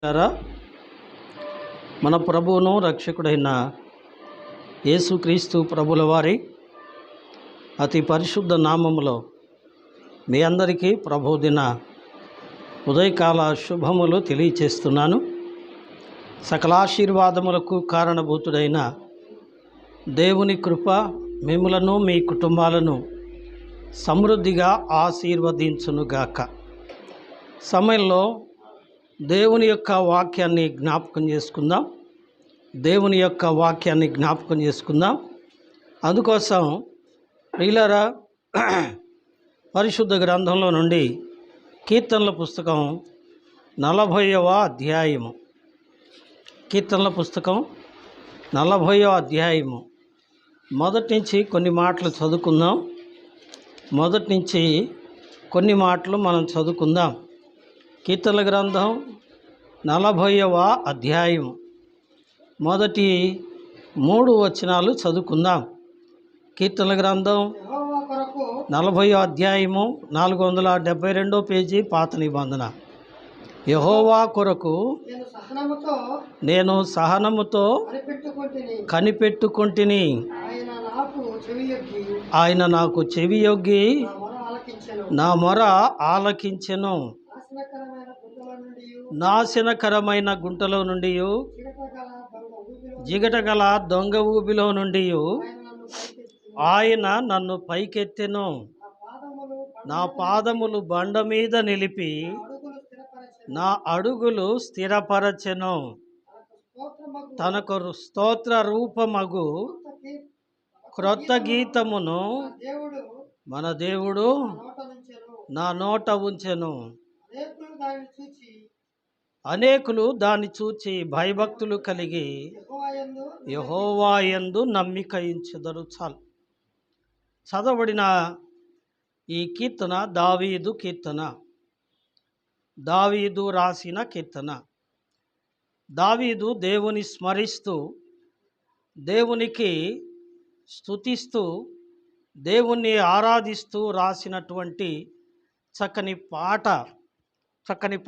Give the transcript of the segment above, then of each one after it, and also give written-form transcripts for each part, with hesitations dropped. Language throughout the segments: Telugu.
గారా మన ప్రభువును రక్షకుడైన యేసుక్రీస్తు ప్రభుల వారి అతి పరిశుద్ధ నామములో మీ అందరికీ ప్రభుదిన ఉదయకాల శుభములు తెలియచేస్తున్నాను. సకలాశీర్వాదములకు కారణభూతుడైన దేవుని కృప మిమ్ములను మీ కుటుంబాలను సమృద్ధిగా ఆశీర్వదించునుగాక. సమయంలో దేవుని యొక్క వాక్యాన్ని జ్ఞాపకం చేసుకుందాం. అందుకోసం ప్రియులారా, పరిశుద్ధ గ్రంథంలో నుండి కీర్తనల పుస్తకం 40వ అధ్యాయము. మొదటి నుంచి కొన్ని మాటలు చదువుకుందాం. కీర్తనల గ్రంథం 40వ అధ్యాయం మొదటి 3 వచనాలు చదువుకుందాం. కీర్తనల గ్రంథం 40వ అధ్యాయము 472 పేజీ, పాత నిబంధన. యెహోవా కొరకు నేను సహనముతో కనిపెట్టుకొంటిని, ఆయన నాకు చెవియొగ్గి నా మొర ఆలకించెను. నాశనకరమైన గుంటలో నుండి, జిగటగల దొంగ ఊబిలో నుండి ఆయన నన్ను పైకెత్తెను. నా పాదములు బండ మీద నిలిపి నా అడుగులు స్థిరపరచెను. తనకు స్తోత్ర రూపమగు క్రొత్త గీతమును మన దేవుడు నా నోట ఉంచెను. అనేకులు దాన్ని చూచి భయభక్తులు కలిగి యెహోవా యందు నమ్మిక ఉంచెదరు. చాలు. చదవబడిన ఈ కీర్తన దావీదు రాసిన కీర్తన. దావీదు దేవుని స్మరిస్తూ, దేవునికి స్తుతిస్తూ, దేవుణ్ణి ఆరాధిస్తూ రాసినటువంటి చక్కని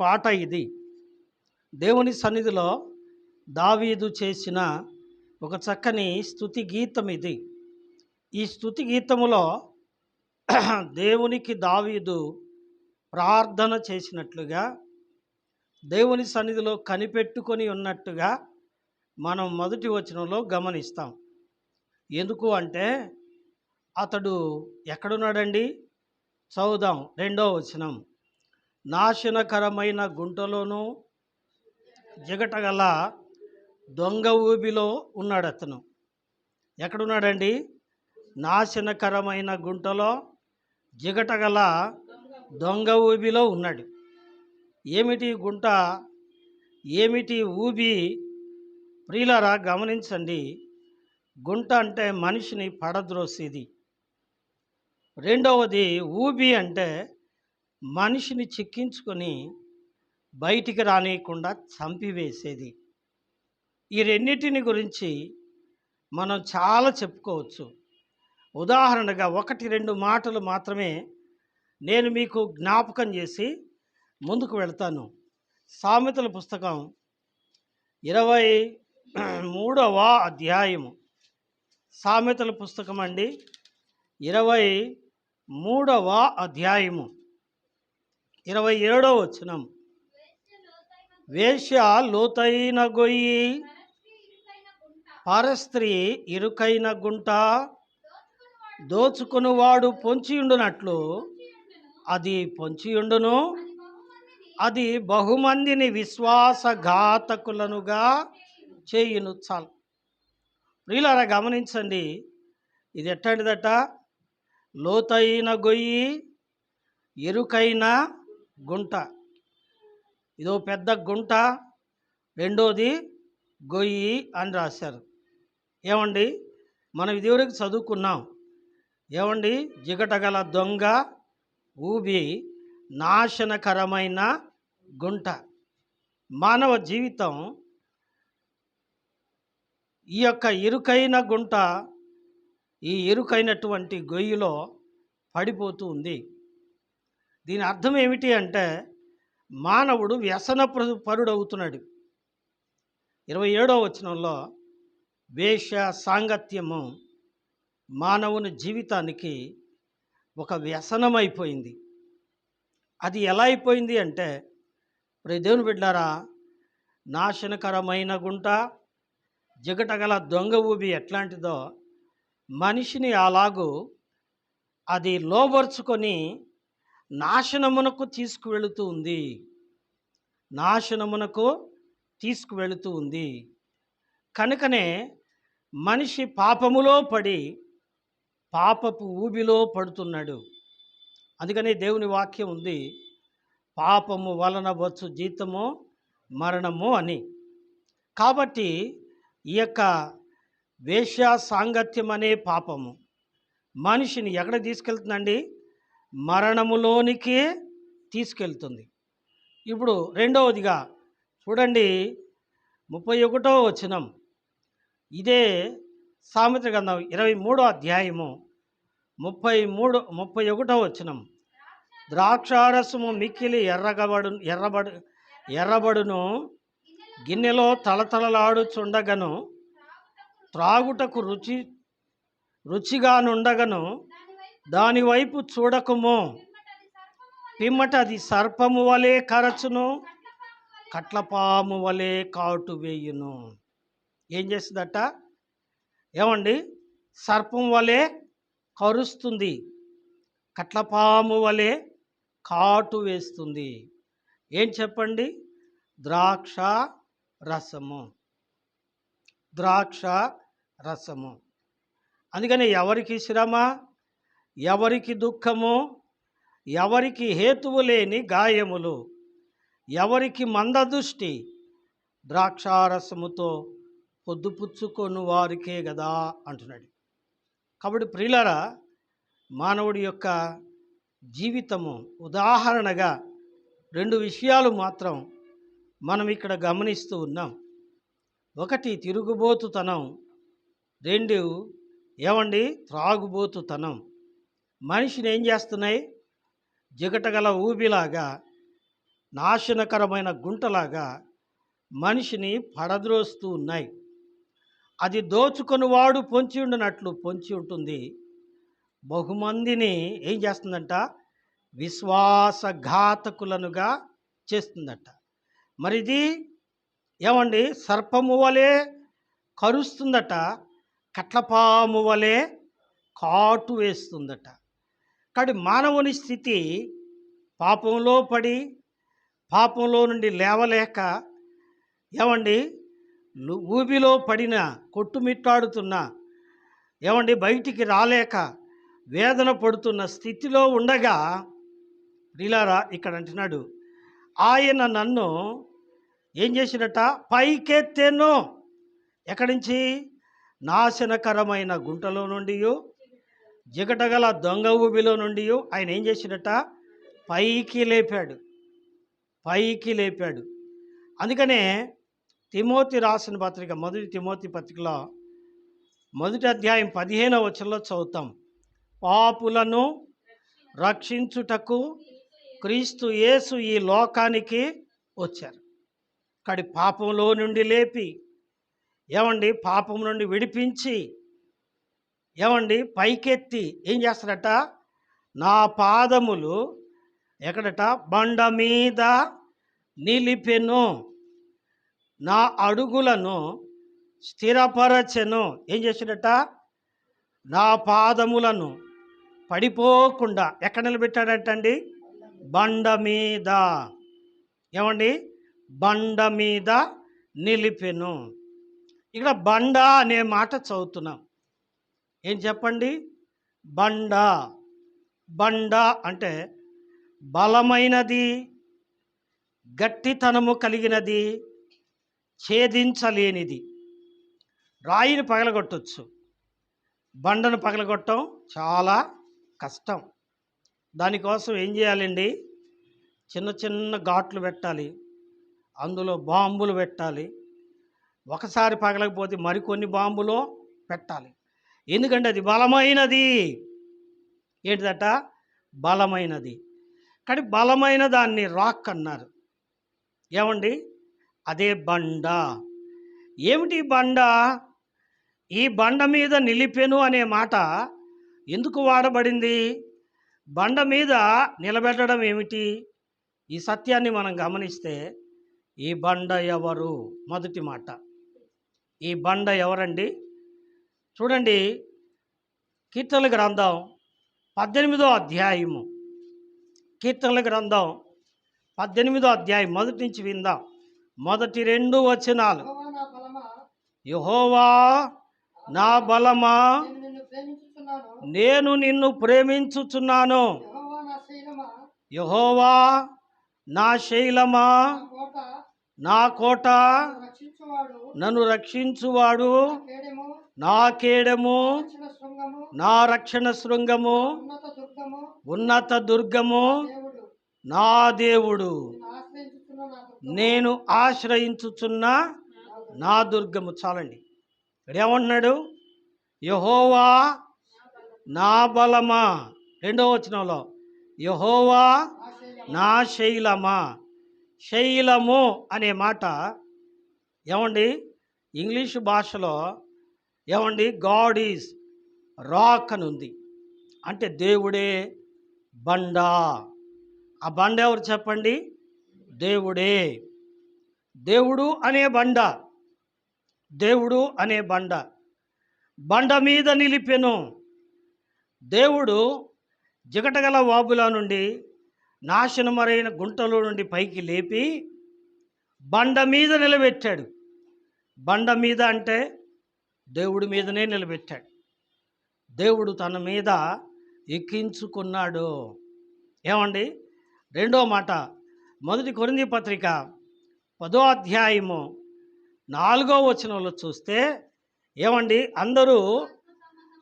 పాట ఇది. దేవుని సన్నిధిలో దావీదు చేసిన ఒక చక్కని స్తుతి గీతం ఇది. ఈ స్తుతి గీతములో దేవునికి దావీదు ప్రార్థన చేసినట్లుగా, దేవుని సన్నిధిలో కనిపెట్టుకొని ఉన్నట్టుగా మనం మొదటి వచనంలో గమనిస్తాం. ఎందుకు అంటే అతడు ఎక్కడున్నాడండి? చదువుదాం. 2వ వచనం. నాశనకరమైన గుంటలోను జిగటగల దొంగ ఊబిలో ఉన్నాడు. అతను ఎక్కడున్నాడండి? నాశనకరమైన గుంటలో జిగటగల దొంగ ఊబిలో ఉన్నాడు. ఏమిటి గుంట, ఏమిటి ఊబి? ప్రియులారా, గమనించండి. గుంట అంటే మనిషిని పడద్రోసేది. రెండవది ఊబి అంటే మనిషిని చిక్కించుకొని బయటికి రానియకుండా చంపివేసేది. ఈ రెండింటిని గురించి మనం చాలా చెప్పుకోవచ్చు. ఉదాహరణగా 1-2 మాటలు మాత్రమే నేను మీకు జ్ఞాపకం చేసి ముందుకు వెళ్తాను. సామెతల పుస్తకం 23వ అధ్యాయము. సామెతల పుస్తకం అండి, 23వ అధ్యాయము 27వ వచనం. వేశ్య లోతైన గొయ్యి, పరస్త్రీ ఇరుకైన గుంట, దోచుకొనువాడు పొంచియుండునట్లు అది పొంచియుండును, అది బహుమందిని విశ్వాసఘాతకులనుగా చేయును. చాలు. ప్రియులారా, గమనించండి. ఇది ఎట్టంటిదట? లోతైన గొయ్యి, ఇరుకైన గుంట. ఇదో పెద్ద గుంట, రెండోది గొయ్యి అని రాశారు. ఏమండి, మనం ఇదివరకు చదువుకున్నాం. ఏమండి? జిగటగల దొంగ ఊబి, నాశనకరమైన గుంట. మానవ జీవితం ఈ యొక్క ఇరుకైన గుంట, ఈ ఇరుకైనటువంటి గొయ్యిలో పడిపోతూ ఉంది. దీని అర్థం ఏమిటి అంటే, మానవుడు వ్యసన పరుడవుతున్నాడు. 27వ వచనంలో వేశ్య సాంగత్యము మానవుని జీవితానికి ఒక వ్యసనమైపోయింది. అది ఎలా అయిపోయింది అంటే, దేవుని బిడ్డారా, నాశనకరమైన గుంట, జిగటగల దొంగ ఊబి ఎట్లాంటిదో మనిషిని అలాగూ అది లోబర్చుకొని నాశనమునకు తీసుకువెళుతూ ఉంది. నాశనమునకు తీసుకువెళుతూ ఉంది. కనుకనే మనిషి పాపములో పడి పాపపు ఊబిలో పడుతున్నాడు. అందుకని దేవుని వాక్యం ఉంది, పాపము వలన వచ్చు జీతము మరణము అని. కాబట్టి ఈ యొక్క వేశ్య సాంగత్యం అనే పాపము మనిషిని ఎక్కడ తీసుకెళ్తుందండి? మరణములోనికి తీసుకెళ్తుంది. ఇప్పుడు రెండవదిగా చూడండి, 31వ వచనం, ఇదే సామెతల గ్రంథం 23వ అధ్యాయము 31వ వచనం. ద్రాక్షారసము మిక్కిలి ఎర్రబడును, గిన్నెలో తలతలలాడుచుండగను, త్రాగుటకు రుచిగానుండగను, దాని వైపు చూడకము, పిమ్మట అది సర్పము వలె కరచును, కట్లపాము వలె కాటు వేయును. ఏం చేస్తుందట? ఏమండి? సర్పం వలె కరుస్తుంది, కట్లపాము వలె కాటు వేస్తుంది. ఏం చెప్పండి? ద్రాక్ష రసము. ద్రాక్ష రసము. అందుకని ఎవరికి శ్రమ, ఎవరికి దుఃఖము, ఎవరికి హేతువు లేని గాయములు, ఎవరికి మందదృష్టి, ద్రాక్షారసముతో పొద్దుపుచ్చుకొని వారికే కదా అంటున్నాడు. కాబట్టి ప్రియులారా, మానవుడి యొక్క జీవితము ఉదాహరణగా 2 విషయాలు మాత్రం మనం ఇక్కడ గమనిస్తూ ఉన్నాం. ఒకటి తిరుగుబోతుతనం, 2 ఏమండి? త్రాగుబోతుతనం. మనిషిని ఏం చేస్తున్నాయి? జిగటగల ఊబిలాగా, నాశనకరమైన గుంటలాగా మనిషిని పడద్రోస్తూ ఉన్నాయి. అది దోచుకొని వాడు పొంచి ఉండినట్లు పొంచి ఉంటుంది. బహుమందిని ఏం చేస్తుందంట? విశ్వాసఘాతకులనుగా చేస్తుందట. మరిది ఏమండి? సర్పము వలె కరుస్తుందట, కట్లపాము వలె కాటు వేస్తుందట. కాబట్టి మానవుని స్థితి పాపంలో పడి పాపంలో నుండి లేవలేక, ఏమండి, ఊబిలో పడిన, కొట్టుమిట్టాడుతున్న, ఏమండి, బయటికి రాలేక వేదన పడుతున్న స్థితిలో ఉండగా ప్రియులారా ఇక్కడ అంటున్నాడు, ఆయన నన్ను ఏం చేసినట? పైకెత్తెను. ఎక్కడి నుంచి? నాశనకరమైన గుంటలో నుండి, జిగటగల దొంగ ఊబిలో నుండి ఆయన ఏం చేసినట? పైకి లేపాడు. పైకి లేపాడు. అందుకనే తిమోతి రాసిన పత్రిక, 1 తిమోతి పత్రికలో 1వ అధ్యాయం 15వ వచనంలో చదువుతాం, పాపులను రక్షించుటకు క్రీస్తు యేసు ఈ లోకానికి వచ్చారు. కానీ పాపంలో నుండి లేపి, ఏమండి, పాపం నుండి విడిపించి, ఏమండి, పైకెత్తి ఏం చేస్తారట? నా పాదములు ఎక్కడట? బండ మీద నిలిపెను, నా అడుగులను స్థిరపరచెను. ఏం చేశాడట? నా పాదములను పడిపోకుండా ఎక్కడ నిలబెట్టాడటండి? బండ మీద. ఏమండి? బండ మీద నిలిపెను. ఇక్కడ బండ అనే మాట చదువుతున్నాం. ఏం చెప్పండి? బండ. బండ అంటే బలమైనది, గట్టితనము కలిగినది, ఛేదించలేనిది. రాయిని పగలగొట్టవచ్చు, బండను పగలగొట్టడం చాలా కష్టం. దానికోసం ఏం చేయాలండి? చిన్న చిన్న ఘాట్లు పెట్టాలి, అందులో బాంబులు పెట్టాలి. ఒకసారి పగలకపోతే మరికొన్ని బాంబులో పెట్టాలి. ఎందుకంటే అది బలమైనది. ఏంటిదట? బలమైనది. కానీ బలమైన దాన్ని రాక్ అన్నారు. ఏమండి? అదే బండ. ఏమిటి బండ? ఈ బండ మీద నిలిపెను అనే మాట ఎందుకు వాడబడింది? బండ మీద నిలబెట్టడం ఏమిటి? ఈ సత్యాన్ని మనం గమనిస్తే ఈ బండ ఎవరు? మొదటి మాట. ఈ బండ ఎవరండి? చూడండి, కీర్తనల గ్రంథం 18వ అధ్యాయము. కీర్తనల గ్రంథం 18వ అధ్యాయం మొదటి నుంచి విందాం. మొదటి 2 వచనాలు. యెహోవా నా బలమా, యెహోవా నా బలమా, నేను నిన్ను నేను నిన్ను ప్రేమించుచున్నాను. ప్రేమించుచున్నాను. యెహోవా నా శైలమా, యెహోవా నా శైలమా, నా కోట, నా కోట, నన్ను రక్షించువాడు, నన్ను రక్షించువాడు, నా కేడెము, నా కేడము, రక్షణ శృంగము, నా రక్షణ శృంగము, ఉన్నత దుర్గము, ఉన్నత దుర్గము, దేవుడు, నా దేవుడు, నేను నేను ఆశ్రయించుచున్న నా దుర్గము, ఆశ్రయించుచున్న నా నా దుర్గము. దుర్గము. చాలండి. ఇక్కడ ఏమంటున్నాడు? యెహోవా నా బలమా. 2వ వచనంలో యెహోవా నా శైలమా, నా శైలమా. శైలము అనే మాట ఏమండి? ఇంగ్లీషు భాషలో ఏమండి? గాడ్ ఈజ్ రాక్ అని ఉంది. అంటే దేవుడే బండ. ఆ బండ ఎవరు చెప్పండి? దేవుడే. దేవుడు అనే బండ. దేవుడు అనే బండ. బండ మీద నిలిపెను. దేవుడు జిగటగల వాబుల నుండి, నాశనమరైన గుంటలో నుండి పైకి లేపి బండ మీద నిలబెట్టాడు. బండ మీద అంటే దేవుడి మీదనే నిలబెట్టాడు. దేవుడు తన మీద ఎక్కించుకున్నాడు. ఏమండి? 2వ మాట, మొదటి కొరింథీ పత్రిక 10వ అధ్యాయము 4వ వచనంలో చూస్తే ఏమండి? అందరూ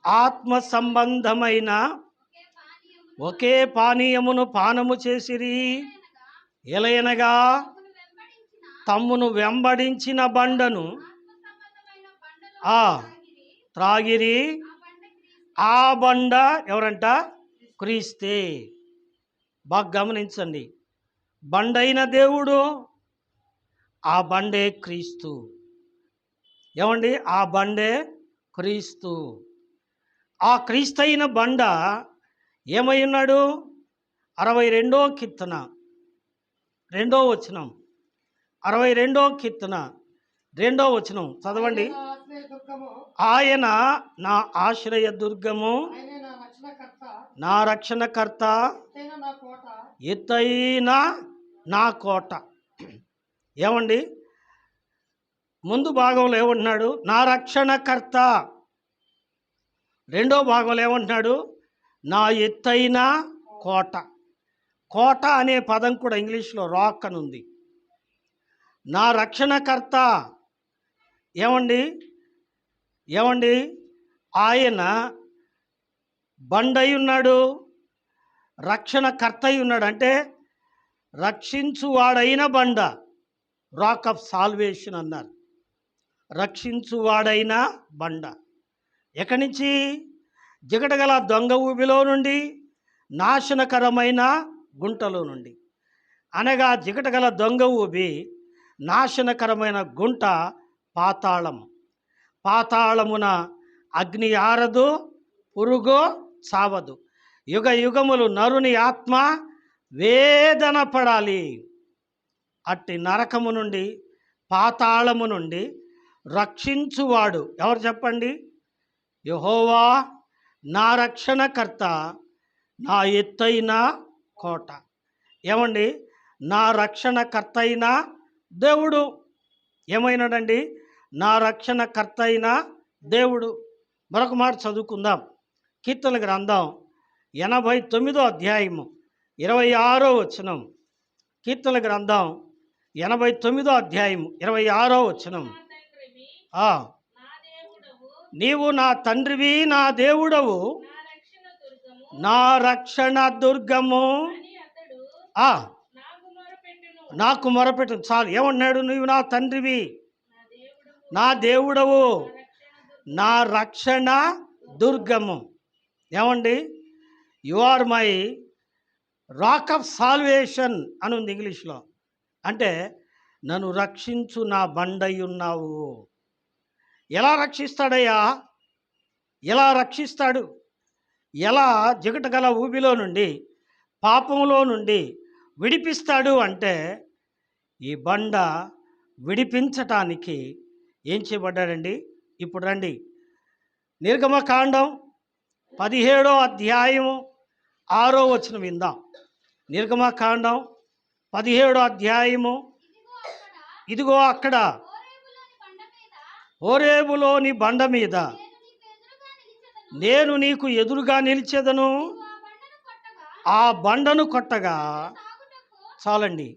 ఆత్మ సంబంధమైన ఒకే పానీయమును పానము చేసిరి. ఎలయనగా తమ్మును వెంబడించిన బండను త్రాగిరి. ఆ బండ ఎవరంట? క్రీస్తే. బాగా గమనించండి. బండైన దేవుడు, ఆ బండే క్రీస్తు. ఏమండి? ఆ బండే క్రీస్తు. ఆ క్రీస్తైన బండ ఏమై ఉన్నాడు? 62వ కీర్తన 2వ వచనం. 62వ కీర్తన 2వ వచనం చదవండి. నా ఆశ్రయ దుర్గము, ఆయన నా ఆశ్రయ దుర్గము, ఆయనే నా రక్షణకర్త, నా రక్షణకర్త, ఎత్తైన నా కోట, ఎత్తైన నా కోట. ఏమండి? ముందు భాగంలో ఏమంటున్నాడు? నా రక్షణకర్త. 2వ భాగంలో ఏమంటున్నాడు? నా ఎత్తైన కోట. కోట అనే పదం కూడా ఇంగ్లీష్లో రాక్ అని ఉంది. నా రక్షణకర్త. ఏమండి? ఏమండి? ఆయన బండై ఉన్నాడు, రక్షణకర్త అయి ఉన్నాడు. అంటే రక్షించువాడైన బండ. రాక్ ఆఫ్ సాల్వేషన్ అన్నారు. రక్షించువాడైన బండ. ఎక్కడి నుంచి? జిగటగల దొంగ ఊబిలో నుండి, నాశనకరమైన గుంటలో నుండి. అనగా జిగటగల దొంగ ఊబి, నాశనకరమైన గుంట పాతాళం. పాతాళమున అగ్ని ఆరదు, పురుగు చావదు. యుగ యుగములు నరుని ఆత్మ వేదన పడాలి. అట్టి నరకము నుండి, పాతాళము నుండి రక్షించువాడు ఎవరు చెప్పండి? యెహోవా నా రక్షణకర్త, నా ఎత్తైన కోట. ఏమండి? నా రక్షణకర్త అయిన దేవుడు ఏమైనాడండి? నా రక్షణకర్త అయిన దేవుడు. మరొక మాట చదువుకుందాం. కీర్తనల గ్రంథం 89వ అధ్యాయము 26వ వచనం. కీర్తనల గ్రంథం 89వ అధ్యాయము 26వ వచనం. నీవు నా తండ్రివి, నా దేవుడవు, నా రక్షణ దుర్గము. నాకు మొరపెట్టు. చాలు. ఏమన్నాడు? నీవు నా తండ్రివి, నా దేవుడవు, నా రక్షణ దుర్గము. ఏమండి? You are my rock of salvation అని ఉంది ఇంగ్లీష్లో. అంటే నన్ను రక్షించు నా బండయున్నావు. ఎలా రక్షిస్తాడయ్యా? ఎలా రక్షిస్తాడు? ఎలా జిగటగల ఊబిలో నుండి, పాపంలో నుండి విడిపిస్తాడు అంటే, ఈ బండ విడిపించటానికి ఏం చేయబడ్డాడండి? ఇప్పుడు రండి, నిర్గమకాండం 17వ అధ్యాయం 6వ వచనం విందాం. నిర్గమకాండం 17వ అధ్యాయము. ఇదిగో అక్కడ హోరేబులోని బండ మీద నేను నీకు ఎదురుగా నిలిచెదను. ఆ బండను కొట్టగా, చాలండి,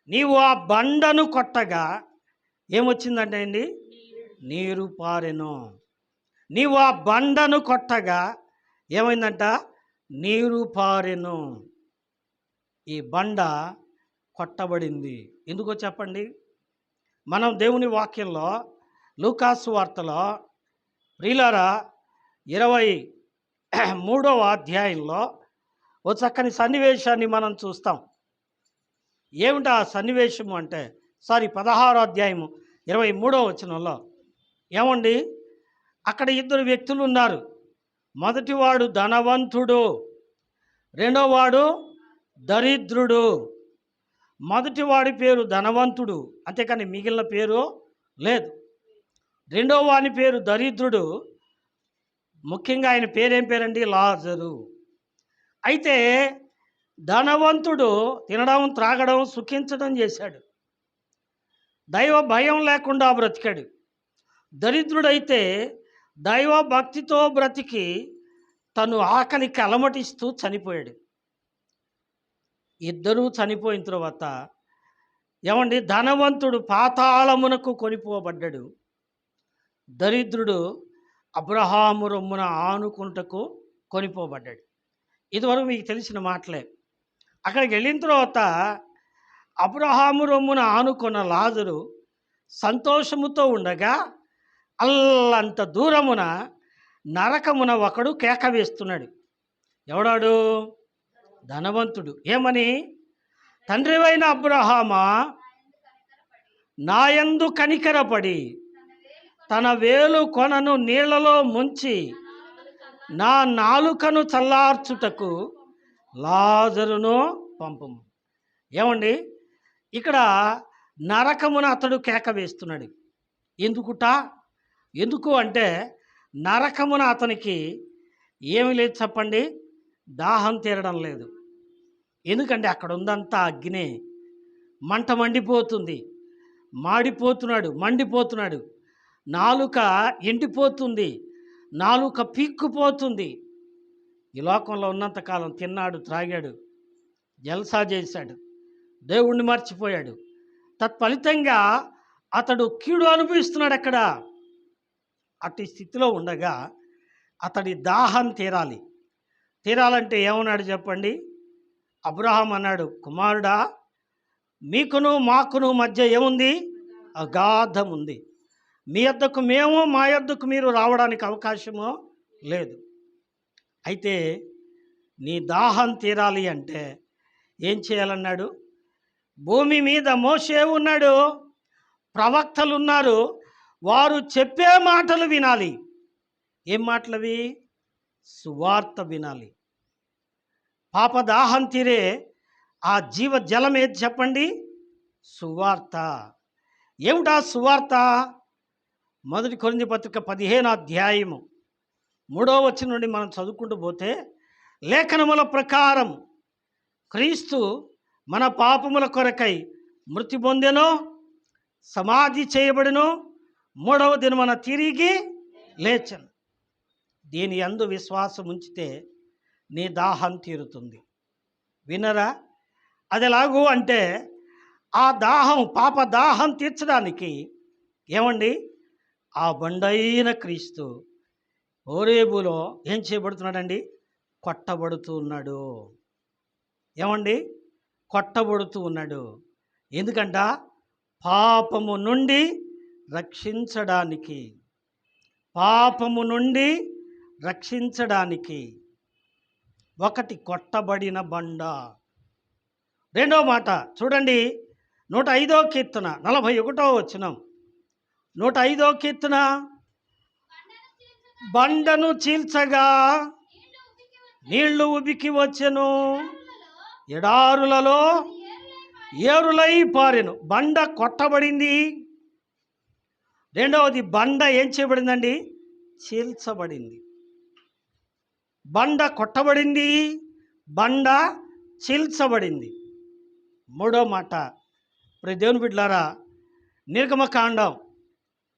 నీవు ఆ బండను కొట్టగా ఏమొచ్చిందంటే అండి? నీరు పారెను. నీవు ఆ బండను కొట్టగా ఏమైందంట? నీరు పారెను. ఈ బండ కొట్టబడింది. ఎందుకో చెప్పండి? మనం దేవుని వాక్యంలో లూకాసు వార్తలో ప్రియులారా 23వ అధ్యాయంలో ఓ చక్కని సన్నివేశాన్ని మనం చూస్తాం. ఏమిటి ఆ సన్నివేశము అంటే, 16వ అధ్యాయము 23వ వచనంలో ఏమండి? అక్కడ ఇద్దరు వ్యక్తులు ఉన్నారు. మొదటివాడు ధనవంతుడు, రెండోవాడు దరిద్రుడు. మొదటివాడి పేరు ధనవంతుడు, అంతేకాని మిగిలిన పేరు లేదు. రెండో వాని పేరు దరిద్రుడు. ముఖ్యంగా ఆయన పేరేం పేరండి? లాజరు. అయితే ధనవంతుడు తినడం, త్రాగడం, సుఖించడం చేశాడు. దైవ భయం లేకుండా బ్రతికాడు. దరిద్రుడైతే దైవ భక్తితో బ్రతికి తను ఆకలికి అలమటిస్తూ చనిపోయాడు. ఇద్దరూ చనిపోయిన తర్వాత ఏమండి? ధనవంతుడు పాతాళమునకు కొనిపోబడ్డాడు. దరిద్రుడు అబ్రహాము రొమ్మున ఆనుకుంటకు కొనిపోబడ్డాడు. ఇదివరకు మీకు తెలిసిన మాటలే. అక్కడికి వెళ్ళిన తర్వాత అబ్రహాము రొమ్మున ఆనుకున్న లాజరు సంతోషముతో ఉండగా అల్లంత దూరమున నరకమున ఒకడు కేక వేస్తున్నాడు. ఎవడాడు? ధనవంతుడు. ఏమని? తండ్రివైన అబ్రహామా, నాయందు కనికరపడి తన వేలు కొనను నీళ్లలో ముంచి నా నాలుకను చల్లార్చుటకు లాజరును పంపుము. ఏమండి? ఇక్కడ నరకమున అతడు కేక వేస్తున్నాడు. ఎందుకు అంటే నరకమున అతనికి ఏమి లేదు చెప్పండి? దాహం తీరడం లేదు. ఎందుకంటే అక్కడ ఉందంతా అగ్నే, మంట మండిపోతుంది, మండిపోతున్నాడు. నాలుక ఎండిపోతుంది, నాలుక పీక్కుపోతుంది. ఈ లోకంలో ఉన్నంతకాలం తిన్నాడు, త్రాగాడు, జల్సా చేశాడు, దేవుణ్ణి మర్చిపోయాడు. తత్ఫలితంగా అతడు కీడు అనుభవిస్తున్నాడు. అక్కడ అట్టి స్థితిలో ఉండగా అతడి దాహం తీరాలంటే ఏమన్నాడు చెప్పండి? అబ్రహాం అన్నాడు, కుమారుడా, మీకును మాకును మధ్య ఏముంది? అగాధం ఉంది. మీ యొద్దకు మేము, మా యొద్దకు మీరు రావడానికి అవకాశము లేదు. అయితే నీ దాహం తీరాలి అంటే ఏం చేయాలన్నాడు? భూమి మీద మోషే ఉన్నాడు, ప్రవక్తలు ఉన్నారు, వారు చెప్పే మాటలు వినాలి. ఏం మాటలవి? సువార్త వినాలి. పాపదాహం తీరే ఆ జీవ జలం ఏది చెప్పండి? సువార్త. ఏమిటా సువార్త? 1 కొరింథీ పత్రిక 15వ అధ్యాయము 3వ వచనం నుండి మనం చదువుకుంటూ పోతే, లేఖనముల ప్రకారం క్రీస్తు మన పాపముల కొరకై మృతి పొందెను, సమాధి చేయబడిను, 3వ దినమున తిరిగి లేచెను. దీని యందు విశ్వాసం ఉంచితే నీ దాహం తీరుతుంది. వినరా? అది ఎలాగూ అంటే ఆ దాహం, పాప దాహం తీర్చడానికి ఏమండి? ఆ బండైన క్రీస్తు హోరేబులో ఏం చేయబడుతున్నాడండి? కొట్టబడుతూ ఉన్నాడు. ఏమండి? కొట్టబడుతూ ఉన్నాడు. ఎందుకంట? పాపము నుండి రక్షించడానికి. పాపము నుండి రక్షించడానికి. ఒకటి కొట్టబడిన బండ. రెండో మాట చూడండి, 105వ కీర్తన 41వ వచనం. 105వ కీర్తన. బండను చీల్చగా నీళ్లు ఉబికి వచ్చెను, ఎడారులలో ఏరులై పారెను. బండ కొట్టబడింది. రెండవది, బండ ఏం చేయబడిందండి? చీల్చబడింది. బండ కొట్టబడింది, బండ చీల్చబడింది. మూడో మాట, దేవుని బిడ్డలారా, నిర్గమకాండం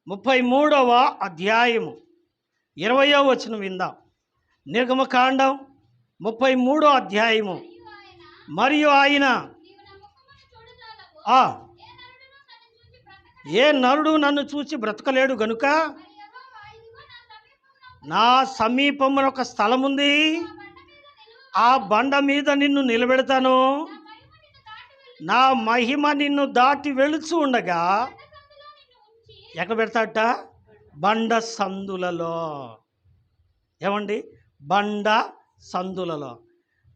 33వ అధ్యాయము 20వ వచనం విందాం. నిర్గమకాండం 33వ అధ్యాయము. మరియు ఆయన, ఏ నరుడు నన్ను చూచి బ్రతకలేడు గనుక నా సమీపమున ఒక స్థలం ఉంది, ఆ బండ మీద నిన్ను నిలబెడతాను, నా మహిమ నిన్ను దాటి వెళుచు ఉండగా ఎక్కడ పెడతాట? బండ సందులలో. ఏమండి? బండ సందులలో.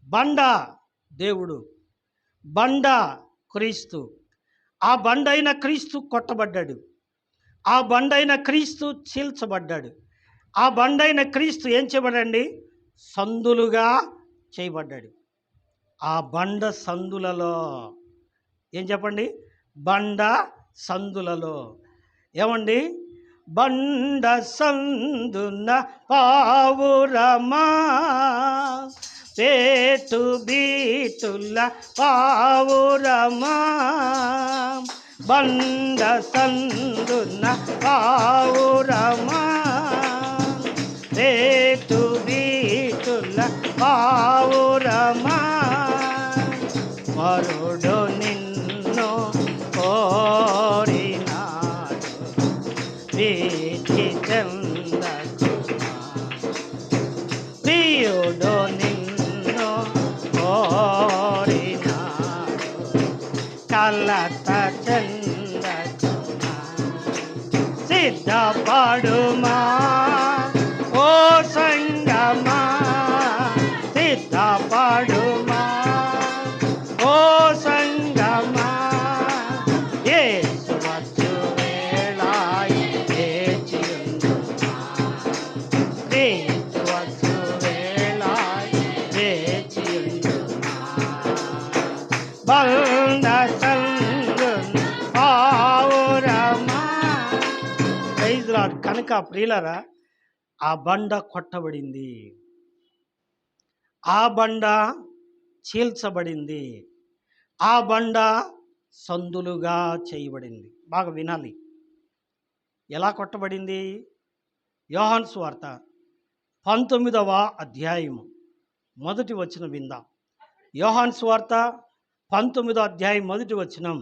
బండ దేవుడు, బండ క్రీస్తు. ఆ బండ అయిన క్రీస్తు కొట్టబడ్డాడు, ఆ బండ అయిన క్రీస్తు చీల్చబడ్డాడు, ఆ బండ అయిన క్రీస్తు ఏం చేయబడండి? సందులుగా చేయబడ్డాడు. ఆ బండ సందులలో ఏం చెప్పండి? బండ సందులలో. ఏమండి? బండ సందున పావురమా, పేటు బీటుల పావురమా, బండ సందున పావురమా, పేటు బీటుల పావురమా, వరుడు నిన్ను కోరినాడు, ప్రీతి చెందకుమా, ప్రియుడు నిన్ను కోరినాడు, కలత చెందకుమా, సిద్ధపడుమా ఓ సంగమా, సిద్ధపడుమా ఓ సంగమా, యేసు వచ్చు వేళాయి వేచియుండుమా, యేసు వచ్చు వేళాయి వేచియుండుమా, బండ సందున పావురమా. Praise Lord. కనుక ప్రియులారా, ఆ బండ కొట్టబడింది, ఆ బండ చీల్చబడింది, ఆ బండ సందులుగా చేయబడింది. బాగా వినాలి. ఎలా కొట్టబడింది? యోహాను సువార్త 19వ అధ్యాయము 1వ వచనం విందాం. యోహాను సువార్త 19వ అధ్యాయం 1వ వచనం.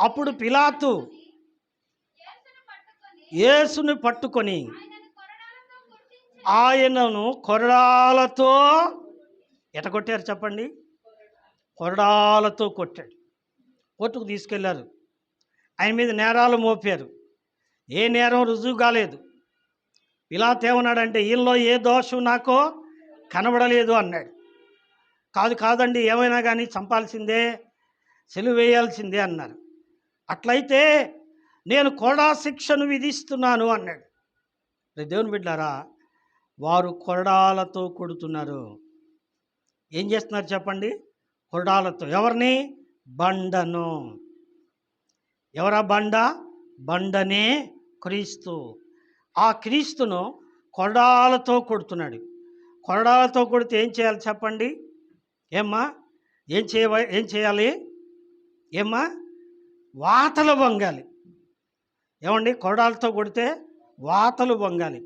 అప్పుడు పిలాతు యేసుని పట్టుకొని ఆయనను కొరడాలతో ఎట కొట్టారు చెప్పండి? కొరడాలతో కొట్టాడు. కోర్టుకు తీసుకెళ్లారు. ఆయన మీద నేరాలు మోపారు. ఏ నేరం రుజువు కాలేదు. పిలాతు ఏమన్నాడంటే, వీళ్ళలో ఏ దోషం నాకో కనబడలేదు అన్నాడు. కాదండి, ఏమైనా కానీ చంపాల్సిందే, సిలువ వేయాల్సిందే అన్నారు. అట్లయితే నేను కొరడా శిక్షను విధిస్తున్నాను అన్నాడు. దేవుని బిడ్డారా, వారు కొరడాలతో కొడుతున్నారు. ఏం చేస్తున్నారు చెప్పండి? కొరడాలతో. ఎవరిని? బండను. ఎవరా బండ? బండనే క్రీస్తు. ఆ క్రీస్తును కొరడాలతో కొడుతున్నాడు. కొరడాలతో కొడితే ఏం చేయాలి చెప్పండి? ఏమ్మా ఏం చేయాలి? ఏమ్మా వాతలు వంగాలి. ఏమండి? కొరడాలతో కొడితే వాతలు వంగాలి,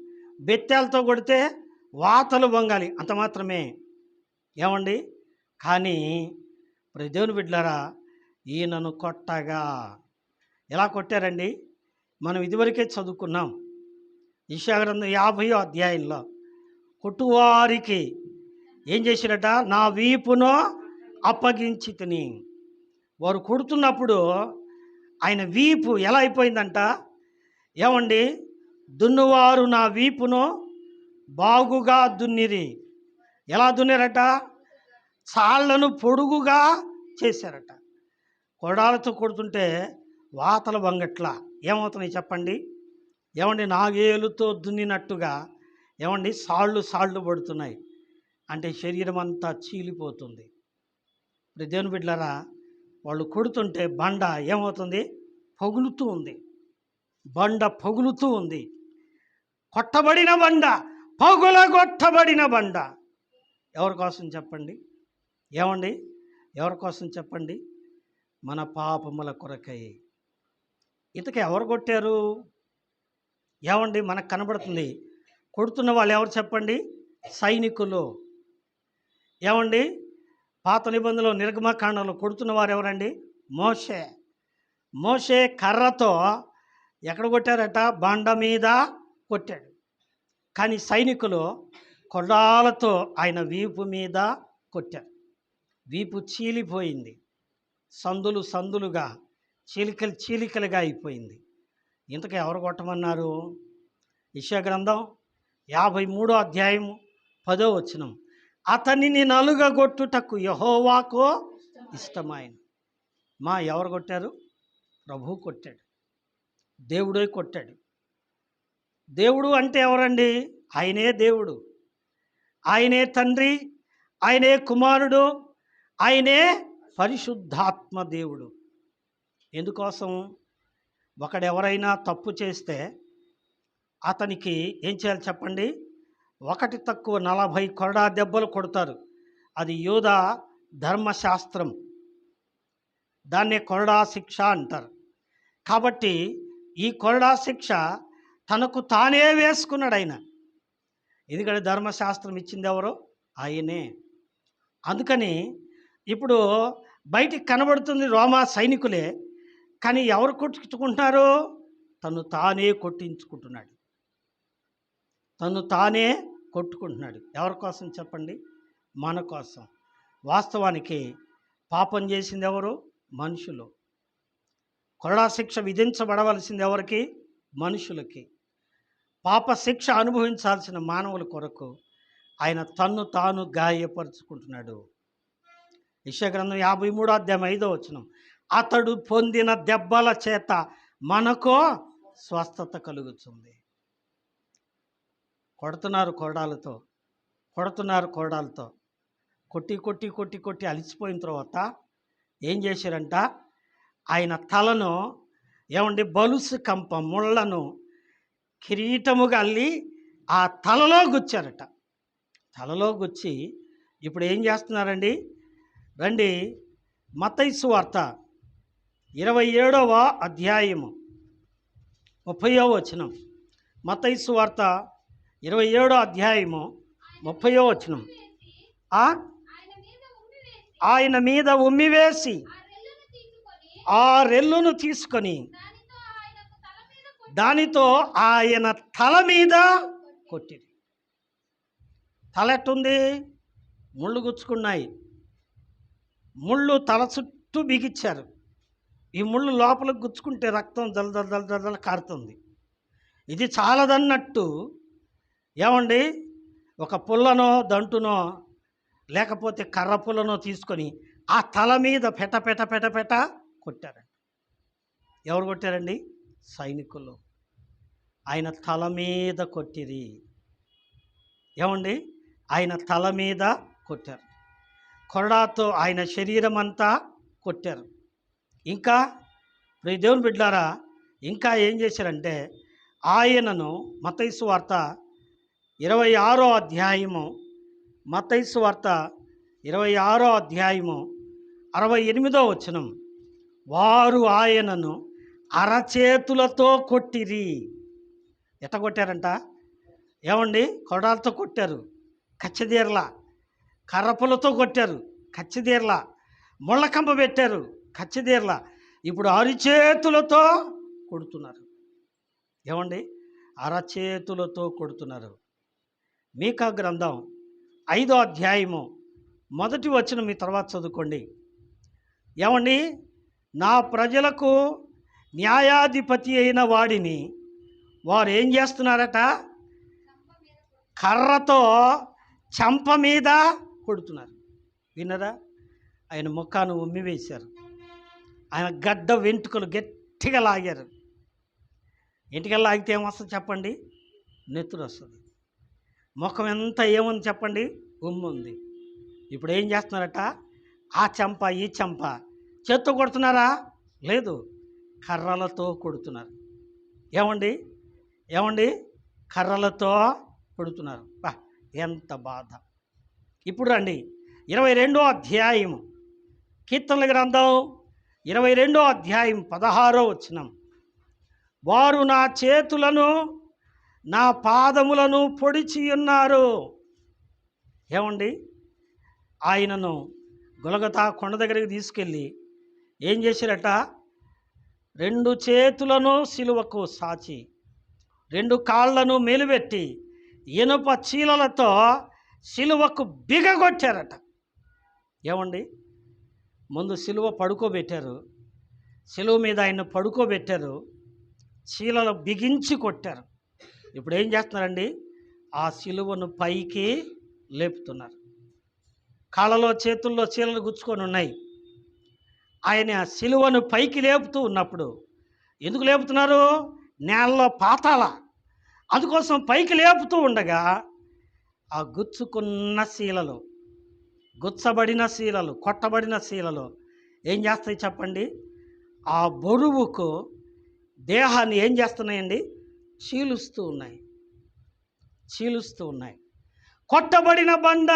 బెత్తాలతో కొడితే వాతలు వంగాలి, అంత మాత్రమే. ఏమండి? కానీ దేవుని బిడ్డలారా, ఈయనను కొట్టగా ఎలా కొట్టారండి? మనం ఇదివరకే చదువుకున్నాం. యెషయా గ్రంథం 50వ అధ్యాయంలో కొట్టువారికి ఏం చేశారట? నా వీపును అప్పగించి తిని. వారు కొడుతున్నప్పుడు ఆయన వీపు ఎలా అయిపోయిందంట? ఏమండి? దున్నువారు నా వీపును బాగుగా దున్నిరి. ఎలా దున్నారట? చాళ్లను పొడుగుగా చేశారట. కొడాలతో కొడుతుంటే వాతల వంగట్ల ఏమవుతున్నాయి చెప్పండి? ఏమండి నాగేలుతో దున్నినట్టుగా ఏమండి సాళ్ళు పడుతున్నాయి. అంటే శరీరం అంతా చీలిపోతుంది. ఇప్పుడు దేవుని బిడ్డలారా, వాళ్ళు కొడుతుంటే బండ ఏమవుతుంది? పగులుతూ ఉంది. బండ పగులుతూ ఉంది. కొట్టబడిన బండ, పగులగొట్టబడిన బండ. ఎవరి కోసం చెప్పండి? ఏమండి ఎవరి కోసం చెప్పండి? మన పాపముల కొరకై. ఇంతకీ ఎవరు కొట్టారు? ఏమండి మనకు కనబడుతుంది. కొడుతున్న వాళ్ళు ఎవరు చెప్పండి? సైనికులు. ఏమండి పాత నిబంధనలో నిర్గమకాండంలో కొడుతున్న వారు ఎవరండి? మోషే కర్రతో ఎక్కడ కొట్టారట? బండ మీద కొట్టాడు. కానీ సైనికులు కొడాలతో ఆయన వీపు మీద కొట్టారు. వీపు చీలిపోయింది. సందులుగా చీలికలుగా అయిపోయింది. ఇంతకీ ఎవరు కొట్టమన్నారు? యెషయా గ్రంథం 53వ అధ్యాయం 10వ వచనం. అతనిని నలుగగొట్టుటకు యెహోవాకు ఇష్టమైన. ఎవరు కొట్టారు? ప్రభువు కొట్టాడు. దేవుడే కొట్టాడు. దేవుడు అంటే ఎవరండి? ఆయనే దేవుడు, ఆయనే తండ్రి, ఆయనే కుమారుడు, ఆయనే పరిశుద్ధాత్మ దేవుడు. ఎందుకోసం? ఒకడెవరైనా తప్పు చేస్తే అతనికి ఏం చేయాలి చెప్పండి? 1 తక్కువ 40 కొరడా దెబ్బలు కొడతారు. అది యూదా ధర్మశాస్త్రం. దాన్నే కొరడా శిక్ష అంటారు. కాబట్టి ఈ కొరడా శిక్ష తనకు తానే వేసుకున్నాడు ఆయన. ఎందుకంటే ధర్మశాస్త్రం ఇచ్చింది ఎవరు? ఆయనే. అందుకని ఇప్పుడు బయటికి కనబడుతుంది రోమా సైనికులే, కానీ ఎవరు కొట్టుకుంటున్నారు? తను తానే కొట్టించుకుంటున్నాడు. తను తానే కొట్టుకుంటున్నాడు. ఎవరి కోసం చెప్పండి? మన కోసం. వాస్తవానికి పాపం చేసింది ఎవరు? మనుషులు. కొరడా శిక్ష విధించబడవలసింది ఎవరికి? మనుషులకి. పాప శిక్ష అనుభవించాల్సిన మానవుల కొరకు ఆయన తన్ను తాను గాయపరుచుకుంటున్నాడు. యెషయా గ్రంథం 53వ అధ్యాయం 5వ వచనం. అతడు పొందిన దెబ్బల చేత మనకు స్వస్థత కలుగుతుంది. కొడుతున్నారు కొరడాలతో. కొట్టి అలిసిపోయిన తర్వాత ఏం చేశారంట? ఆయన తలను ఏమండి బలుసు కంప ముళ్ళను కిరీటముగా అల్లి ఆ తలలో గుచ్చారట. తలలో గుచ్చి ఇప్పుడు ఏం చేస్తున్నారండి? రండి, మత్తయి సువార్త 27వ అధ్యాయము 30వ వచనం. మత్తయి సువార్త 27వ అధ్యాయము 30వ వచనం. ఆయన మీద ఉమ్మివేసి ఆ రెల్లును తీసుకొని దానితో ఆయన తల మీద కొట్టింది. తల ఎట్టుంది? ముళ్ళు గుచ్చుకున్నాయి. ముళ్ళు తల చుట్టూ బిగించారు. ఈ ముళ్ళు లోపలికి గుచ్చుకుంటే రక్తం దళ కారుతుంది. ఇది చాలదన్నట్టు ఏమండి ఒక పుల్లనో దంటునో లేకపోతే కర్ర పుల్లనో తీసుకొని ఆ తల మీద పెట కొట్టారండి. ఎవరు కొట్టారండి? సైనికులు. ఆయన తల మీద కొట్టిరి. ఏమండి ఆయన తల మీద కొట్టారు. కొరడాతో ఆయన శరీరం అంతా కొట్టారు. ఇంకా దేవుని బిడ్డలారా, ఇంకా ఏం చేశారంటే ఆయనను మత్తయి సువార్త 26వ అధ్యాయము 68వ వచనం. వారు ఆయనను అరచేతులతో కొట్టిరి. ఎట్ట కొట్టారంట? ఏమండి కొరడాలతో కొట్టారు, కచ్చదీరలా. కర్రపులతో కొట్టారు, కచ్చదీరలా. ముళ్ళకంప పెట్టారు, కచ్చదీరలా. ఇప్పుడు అరచేతులతో కొడుతున్నారు. ఏమండి అరచేతులతో కొడుతున్నారు. మీకా గ్రంథం 5వ అధ్యాయము 1వ వచనం మీ తర్వాత చదువుకోండి. ఏమండి నా ప్రజలకు న్యాయాధిపతి అయిన వాడిని వారు ఏం చేస్తున్నారట? కర్రతో చెంప మీద కొడుతున్నారు. విన్నరా? ఆయన ముఖాన్ని ఉమ్మివేశారు. ఆయన గడ్డ వెంట్రుకలు గట్టిగా లాగారు. ఎంటికలు లాగితే ఏమొస్తుంది చెప్పండి? నెత్తురు వస్తుంది. ముఖం ఎంత ఏముంది చెప్పండి? ఉమ్ము ఉంది. ఇప్పుడు ఏం చేస్తున్నారట? ఆ చెంప ఈ చెంప చేత్తో కొడుతున్నారా? లేదు, కర్రలతో కొడుతున్నారు. ఏమండి కర్రలతో కొడుతున్నారు. బా, ఎంత బాధ. ఇప్పుడు రండి 22వ అధ్యాయము, కీర్తనల గ్రంథం 22వ అధ్యాయం 16వ వచనం. వారు నా చేతులను నా పాదములను పొడిచి ఉన్నారు. ఆయనను గొలగతా కొండ దగ్గరికి తీసుకెళ్ళి ఏం చేశారట? 2 చేతులను సిలువకు సాచి 2 కాళ్ళను మెలిపెట్టి ఇనుప చీలలతో సిలువకు బిగగొట్టారట. ముందు సిలువ పడుకోబెట్టారు, సిలువ మీద ఆయన పడుకోబెట్టారు, చీలలు బిగించి కొట్టారు. ఇప్పుడు ఏం చేస్తున్నారండి? ఆ సిలువను పైకి లేపుతున్నారు. కాళ్ళలో చేతుల్లో చీలలు గుచ్చుకొని ఉన్నాయి. ఆయన సిలువను పైకి లేపుతూ ఉన్నప్పుడు ఎందుకు లేపుతున్నారు? నేలలో పాతాళ, అందుకోసం పైకి లేపుతూ ఉండగా ఆ గుచ్చుకున్న శీలలు, గుచ్చబడిన శీలలు, కొట్టబడిన శీలలు ఏం చేస్తాయి చెప్పండి? ఆ బరువుకు దేహాన్ని ఏం చేస్తున్నాయండి? చీలుస్తూ ఉన్నాయి. కొట్టబడిన బండ,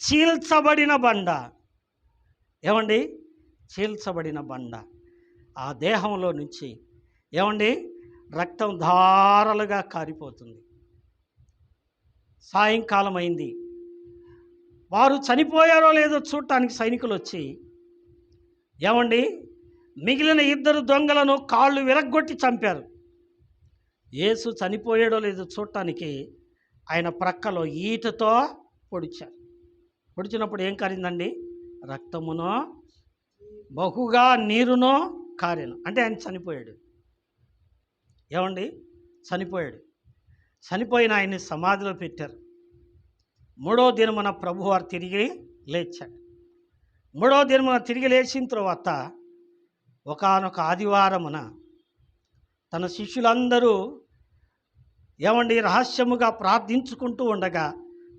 చీల్చబడిన బండ, చీల్చబడిన బండ. ఆ దేహంలో నుంచి రక్తం ధారలుగా కారిపోతుంది. సాయంకాలం అయింది. వారు చనిపోయారో లేదో చూడటానికి సైనికులు వచ్చి మిగిలిన 2 దొంగలను కాళ్ళు విరగ్గొట్టి చంపారు. యేసు చనిపోయాడో లేదో చూడటానికి ఆయన ప్రక్కలో ఈటతో పొడిచారు. పొడిచినప్పుడు ఏం కారిందండి? రక్తమునో బహుగా నీరునో కారెను. అంటే ఆయన చనిపోయాడు. చనిపోయిన ఆయన్ని సమాధిలో పెట్టారు. 3వ దినమున ప్రభువారు తిరిగి లేచాడు. 3వ దినమున తిరిగి లేచిన తర్వాత ఒకానొక ఆదివారమున తన శిష్యులందరూ రహస్యముగా ప్రార్థించుకుంటూ ఉండగా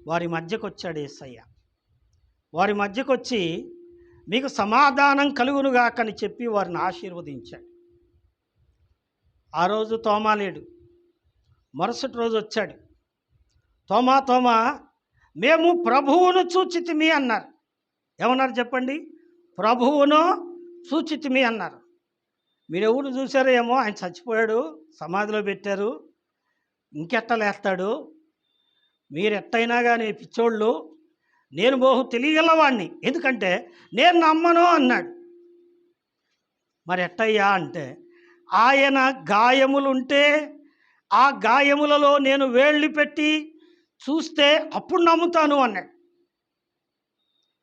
వారి మధ్యకు వచ్చాడు యేసయ్య. వారి మధ్యకు వచ్చి మీకు సమాధానం కలుగునుగాకని చెప్పి వారిని ఆశీర్వదించాడు. ఆ రోజు తోమా లేడు. మరుసటి రోజు వచ్చాడు. తోమా మేము ప్రభువును చూచితిమి అన్నారు. ఏమన్నారు చెప్పండి? ప్రభువును చూచితిమి అన్నారు. మీరు ఎవరు చూసారో ఏమో, ఆయన చచ్చిపోయాడు, సమాధిలో పెట్టారు, ఇంకెట్ట లేస్తాడు, మీరు ఎట్టయినా కానీ పిచ్చోళ్ళు, నేను బహు తెలియగలవాణ్ణి, ఎందుకంటే నేను నమ్మను అన్నాడు. మరి ఎట్టయ్యా అంటే, ఆయన గాయములుంటే ఆ గాయములలో నేను వేళ్ళు పెట్టి చూస్తే అప్పుడు నమ్ముతాను అన్నాడు.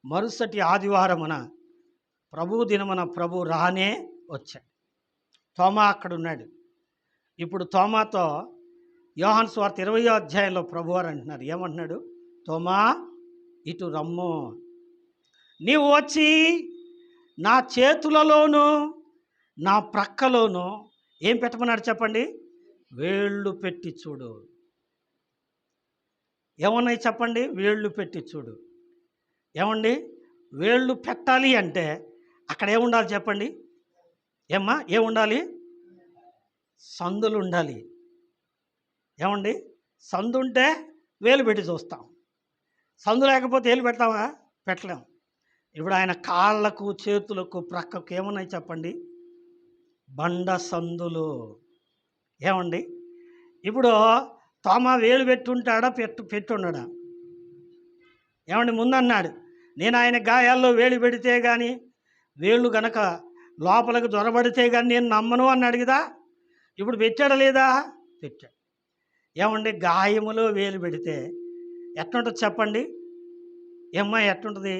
మరుసటి ఆదివారమున ప్రభు దినమున ప్రభు రానే వచ్చాడు. తోమా అక్కడ ఉన్నాడు. ఇప్పుడు తోమాతో యోహాను సువార్త 20వ అధ్యాయంలో ప్రభువారు అంటున్నారు. ఏమంటున్నాడు? తోమా ఇటు రమ్ము, నీవు వచ్చి నా చేతులలోనూ నా ప్రక్కలోనూ ఏం పెట్టమన్నాడు చెప్పండి? వేళ్ళు పెట్టి చూడు. ఏమన్నాయి చెప్పండి? వేళ్ళు పెట్టి చూడు. వేళ్ళు పెట్టాలి అంటే అక్కడ ఏముండాలి చెప్పండి? ఏముండాలి? సందులు ఉండాలి. సందు ఉంటే వేలు పెట్టి చూస్తాం. సందు లేకపోతే వేలు పెడతామా? పెట్టలేం. ఇప్పుడు ఆయన కాళ్ళకు చేతులకు ప్రక్కకు ఏమున్నాయి చెప్పండి? బండ సందులు. ఇప్పుడు తోమా వేలు పెట్టుంటాడా? పెట్టుండడా? ముందన్నాడు, నేను ఆయన గాయాల్లో వేలు పెడితే కానీ, వేళ్ళు గనక లోపలికి దొరబడితే కానీ నేను నమ్మను అన్నాడు కదా. ఇప్పుడు పెట్టాడా లేదా? పెట్టాడు. గాయములో వేలు పెడితే ఎట్లుంటుంది చెప్పండి? ఎట్లుంటుంది?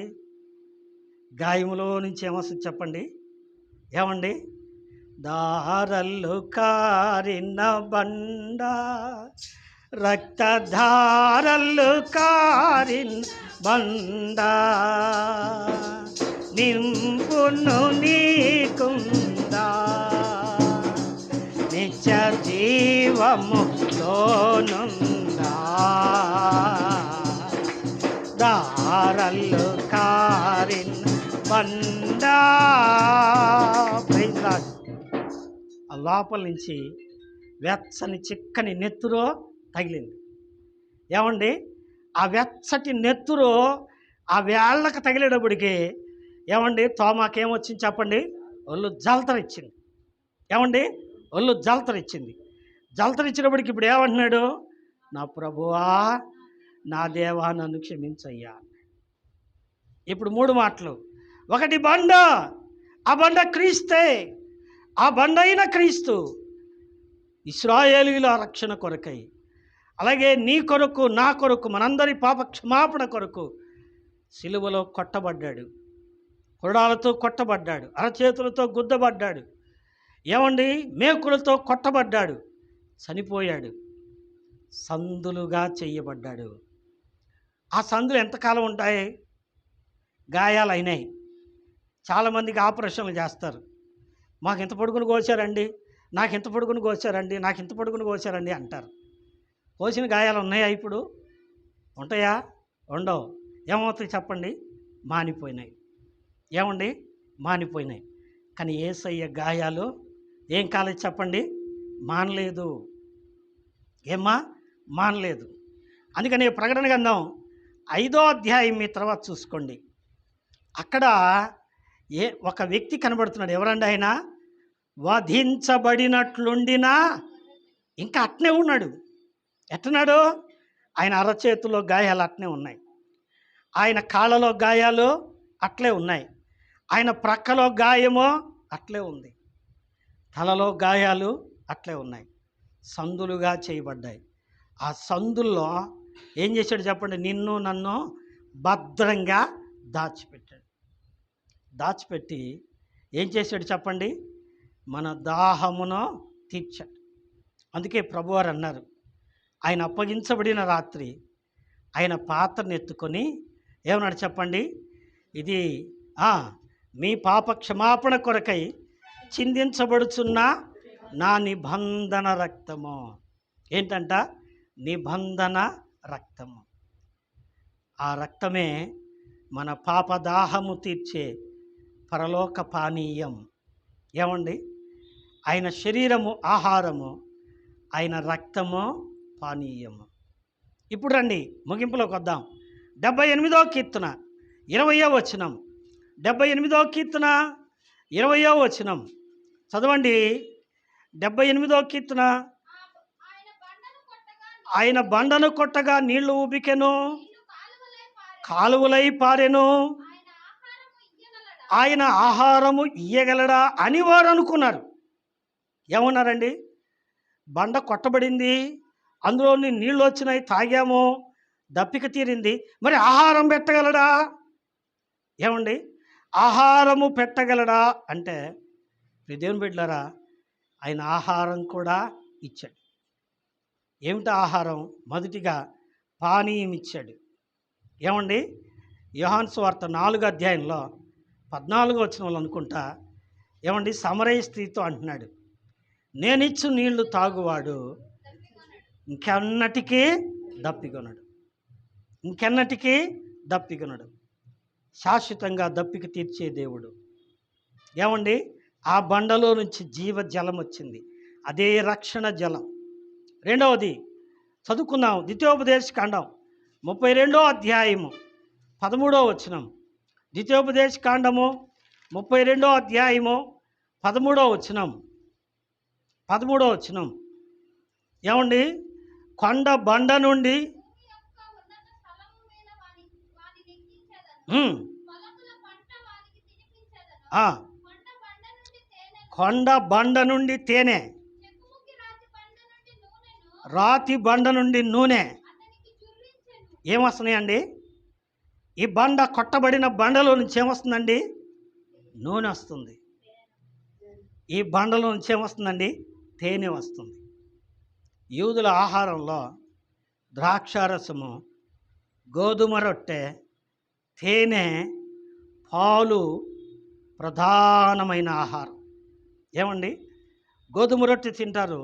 గాయములో నుంచి ఏమొస్తుంది చెప్పండి? దారల్లు కారిన బండ, రక్తధారల్లు కారిన బండ, నింపును నీకుందా నిత్య జీవములోనుందా దారల్లు కారిన్ బండా ప్రైజ్ లార్డ్. ఆ లోపల నుంచి వెచ్చని చిక్కని నెత్తురో తగిలింది. ఏమండి ఆ వెచ్చటి నెత్తురు ఆ వేళ్ళకు తగిలేటప్పటికి ఏమండి తోమాకేమొచ్చింది చెప్పండి? ఒళ్ళు జలతరిచ్చింది. ఏమండి ఒళ్ళు జలతరిచ్చింది. జలతరిచ్చినప్పటికి ఇప్పుడు ఏమంటున్నాడు? నా ప్రభువా నా దేవా నన్ను క్షమించయ్యా. ఇప్పుడు 3 మాటలు. ఒకటి బండ, ఆ బండ క్రీస్తే. ఆ బండ అయిన క్రీస్తు ఇశ్రాయేలీయుల రక్షణ కొరకై, అలాగే నీ కొరకు నా కొరకు మనందరి పాప క్షమాపణ కొరకు సిలువలో కొట్టబడ్డాడు. కొరడాలతో కొట్టబడ్డాడు, అరచేతులతో గుద్దబడ్డాడు, ఏమండి మేకులతో కొట్టబడ్డాడు, చనిపోయాడు, సందులుగా చేయబడ్డాడు. ఆ సందులు ఎంతకాలం ఉంటాయి? గాయాలు అయినాయి. చాలామందికి ఆపరేషన్లు చేస్తారు. మాకు ఇంత పొడుగును కోసారండి, నాకు ఇంత పొడుగును కోసారండి, నాకు ఇంత పొడుగును కోసారండి అంటారు. కోసిన గాయాలు ఉన్నాయా? ఇప్పుడు ఉంటాయా? ఉండవు. ఏమవుతాయి చెప్పండి? మానిపోయినాయి. ఏమండి మానిపోయినాయి. కానీ యేసయ్య గాయాలు ఏం కాలేదు చెప్పండి? మానలేదు. ఏమ్మా మానలేదు. అందుకని ప్రకటన గ్రంథం 5వ అధ్యాయం మీ తర్వాత చూసుకోండి. అక్కడ ఒక వ్యక్తి కనబడుతున్నాడు. ఎవరండి ఆయన? వధించబడినట్లుండినా ఇంకా అట్నే ఉన్నాడు. ఎట్టున్నాడు? ఆయన అరచేతిలో గాయాలు అట్నే ఉన్నాయి, ఆయన కాళ్ళలో గాయాలు అట్లే ఉన్నాయి, ఆయన ప్రక్కలో గాయమో అట్లే ఉంది, తలలో గాయాలు అట్లే ఉన్నాయి, సందులుగా చేయబడ్డాయి. ఆ సందుల్లో ఏం చేశాడు చెప్పండి? నిన్ను నన్ను భద్రంగా దాచిపెట్టాడు. దాచిపెట్టి ఏం చేశాడు చెప్పండి? మన దాహమును తీర్చాడు. అందుకే ప్రభువారు అన్నారు, ఆయన అప్పగించబడిన రాత్రి ఆయన పాత్రను ఎత్తుకొని ఏమన్నాడు చెప్పండి? ఇది మీ పాప క్షమాపణ కొరకై చిందించబడుచున్న నా నిబంధన రక్తము. ఏంటంట? నిబంధన రక్తము. ఆ రక్తమే మన పాప దాహము తీర్చే పరలోక పానీయం. ఏమండి? ఆయన శరీరము ఆహారము, ఆయన రక్తము పానీయము. ఇప్పుడు రండి ముగింపులోకి వద్దాం. 78వ కీర్తన 20వ వచనం. 78వ కీర్తన 20వ వచనం చదవండి. 78వ కీర్తన. ఆయన బండను కొట్టగా నీళ్లు ఉబికెను, కాలువలై పారెను. ఆయన ఆహారము ఇయ్యగలడా అని వారు అనుకున్నారు. ఏమన్నారండి? బండ కొట్టబడింది, అందులోని నీళ్ళు వచ్చినాయి, తాగాము, దప్పిక తీరింది, మరి ఆహారం పెట్టగలడా? ఏమండి? ఆహారము పెట్టగలడా అంటే దేవుని బిడ్డలారా, ఆయన ఆహారం కూడా ఇచ్చాడు. ఏమిటి ఆహారం? మొదటిగా పానీయం ఇచ్చాడు. ఏమండి? యోహాను సువార్త 4వ అధ్యాయంలో 14వ వచనంలో అనుకుంటా, ఏమండి సమరయ స్త్రీతో అంటున్నాడు, నేనిచ్చు నీళ్లు తాగువాడు ఇంకెన్నటికీ దప్పికొనడు, ఇంకెన్నటికీ దప్పికొనడు. శాశ్వతంగా దప్పిక తీర్చే దేవుడు. ఏమండి? ఆ బండలో నుంచి జీవ జలం వచ్చింది, అదే రక్షణ జలం. రెండవది చదువుకుందాం. ద్వితీయోపదేశ కాండం 32వ అధ్యాయము 13వ వచనం. ద్వితీయోపదేశ కాండము 32వ అధ్యాయము 13వ వచనం. 13వ వచనం. ఏమండి? కొండ బండ నుండి కొండ బండ నుండి తేనె, రాతి బండ నుండి నూనె. ఏమొస్తున్నాయండి? ఈ బండ కొట్టబడిన బండలో నుంచి ఏమొస్తుందండి? నూనె వస్తుంది. ఈ బండలో నుంచి ఏమొస్తుందండి? తేనె వస్తుంది. యూదుల ఆహారంలో ద్రాక్షారసము, గోధుమ రొట్టె, తేనె, పాలు ప్రధానమైన ఆహారం. ఏమండి, గోధుమ రొట్టె తింటారు,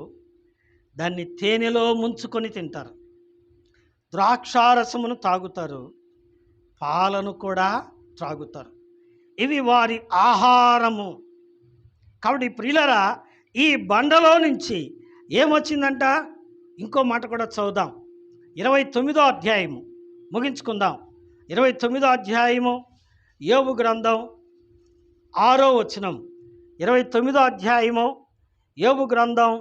దాన్ని తేనెలో ముంచుకొని తింటారు. ద్రాక్షారసమును తాగుతారు, పాలను కూడా త్రాగుతారు. ఇవి వారి ఆహారము. కాబట్టి ప్రియులరా, ఈ బండలో నుంచి ఏమొచ్చిందంట? ఇంకో మాట కూడా చదువుదాం. 29వ అధ్యాయము ముగించుకుందాం. 29వ అధ్యాయము యోబు గ్రంథం 6వ వచనం. 29వ అధ్యాయము యోబు గ్రంథం